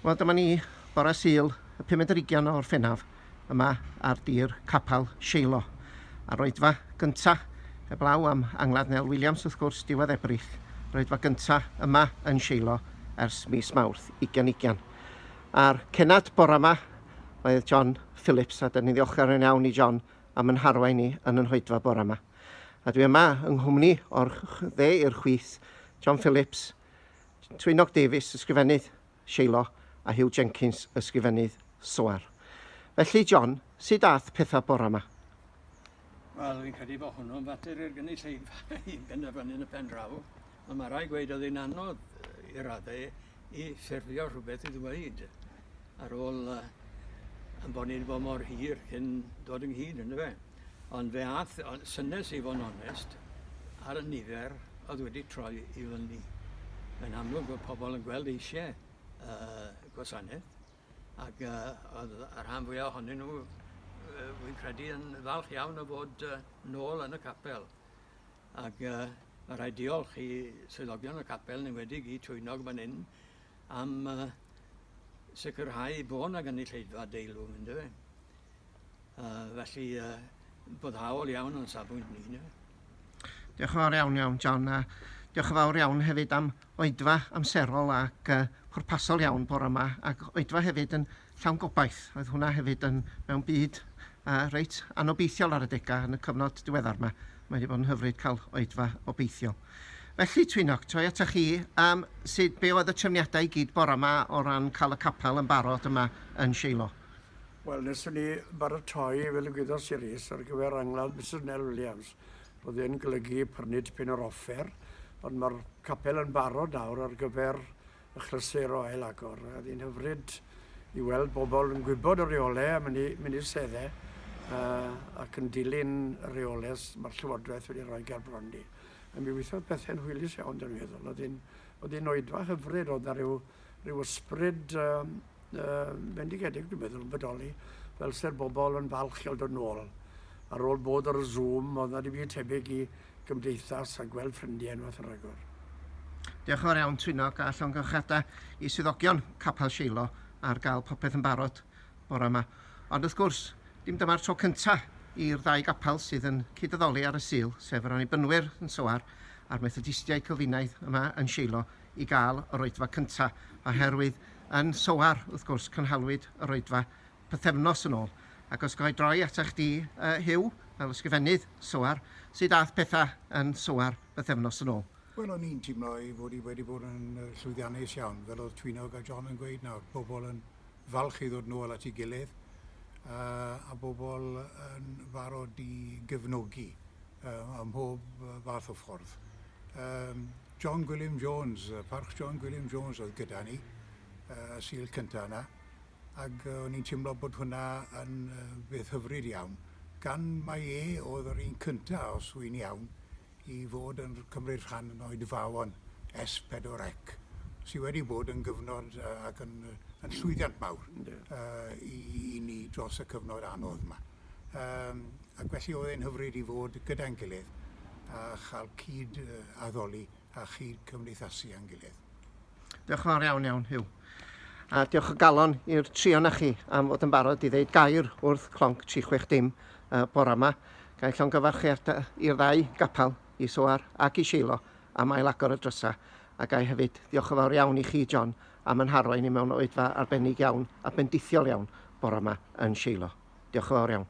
Wel, dyma ni bore Sul y 15 o'r Ffennaf yma ar dir Capal Shielo. A'r roedfa gynta heblaw am Angladd Nel Williams wrth gwrs diwedd Ebrill. Roedfa gynta yma yn Shielo ers mis Mawrth 2020. A'r cenad bore yma oedd John Phillips, a dyn ni ddiolchgar yn iawn i John am yn harwain ni yn yn rhoedfa bore yma. A dwi yma yng nghwmni o'r dde i'r chwith John Phillips, Twynog Davies, ysgrifennydd Shielo, a Hugh Jenkins, ysgrifennydd Soar. Felly, John, sut dath pethau bore yma? Wel, fi'n credu bod hwnnw'n fater i'r gynulleidfa i benderfynu yn y pen draw. Ond mae rai gweud oedd hi'n anodd i raddau i ffurfio rhywbeth i ddweud ar ôl yn bod ni wedi bod mor hir cyn dod ynghyd yn y fe. Ond fe ath, synes i fo'n onest, ar y nifer oedd wedi troi i fyny. Yn amlwg bod pobl yn gweld eisiau gwasanaeth, ac oedd yr rhan fwyaf ohonyn nhw, fi'n credu, yn falch iawn o fod nôl yn y capel. Ac mae rhaid diolch i swyddogion y capel yn enwedig i Twynog fan hyn am sicrhau bod yna gynulleidfa deilwng, ynddo fe. Felly, boddhaol iawn o'n safbwynt ni. Diolch yn fawr iawn, John. Diolch yn fawr iawn hefyd am oedfa amserol ac pwrpasol iawn bore yma, ac oedfa hefyd yn llawn gobaith. Oedd hwnna hefyd yn mewn byd reit anobeithiol ar y degau yn y cyfnod diweddar yma. Mae wedi bod yn hyfryd cael oedfa obeithiol. Felly, Twynog, troi ata chi, be oedd y trefniadau i gyd bore yma o ran cael y capel yn barod yma yn Shielo? Wel, neswn ni baratoi fel y gwyddo Siris ar gyfer Angladd Mrs Nel Williams. Oedd e'n golygu prynu tipyn o'r offer, ond mae'r capel yn barod nawr ar gyfer y chlysur o ail agor. Oedd hi'n hyfryd i weld bobl yn gwybod y reolau a mynd i'r seddau ac yn dilyn y reoles mae'r Llywodraeth wedi rhoi gerbrondi. A mi weithodd pethau'n hwylus iawn, dyn ni'n meddwl. Oedd hi'n oedfa hyfryd, oedd yna ryw ysbryd bendigedig, dwi'n meddwl, yn bodoli, fel sy'r bobl yn falch i dod nôl. Ar ôl bod ar y Zoom, oedd yna ddim byd tebyg i gymdeithas a gweld ffrindiau yn fath yn rhagor. Diolch yn fawr iawn, Twynog, a llongyfchadau i swyddogion Capel Shielo ar gael popeth yn barod bore yma. Ond wrth gwrs, dim dyma'r tro cyntaf i'r ddau gapel sydd yn cydaddoli ar y Sul, sef yr Annibynwyr yn Soar a'r Methodistiaid Cilfinaidd yma yn Shielo i gael yr oedfa cyntaf, oherwydd yn Soar, wrth gwrs, cynhalwyd yr oedfa pythefnos yn ôl. Ac os gael droi atach chdi, Hugh, fel ysgrifennydd Soar, sut dath pethau yn Soar pythefnos yn ôl? Wel, o'n i'n teimlo i fod i wedi bod yn llwyddiannus iawn, fel oedd Twynog a John yn gweud nawr. Bobl yn falch i ddod nôl at ei gilydd, a bobl yn barod i gyfnogi ym mhob fath o ffordd. John Gwilym Jones, parch John Gwilym Jones oedd gyda ni, Sul cyntaf yna, ac o'n i'n teimlo bod hwnna yn beth hyfryd iawn. Gan mai oedd yr un cyntaf, os wy'n iawn, i fod yn cymryd rhan yn oedfawon S4C, sydd wedi bod yn gyfnod ac yn llwyddiant mawr i ni dros y cyfnod anodd yma. Ac felly oedd e'n hyfryd i fod gyda'n gilydd a chael cyd addoli a chyd cymdeithasu a'n gilydd. Diolch yn fawr iawn, Hugh. A diolch o galon i'r trio na chi am fod yn barod i ddeud gair wrth clonc 360 bore yma. Gael llongyfarchiadau i'r ddau gapel i Soar ac i Shielo am ail agor y drysa. A gael hefyd diolch yn fawr iawn i chi, John, am yn harwain i mewn oedfa arbennig iawn a bendithiol iawn bore yma yn Shielo. Diolch yn fawr iawn.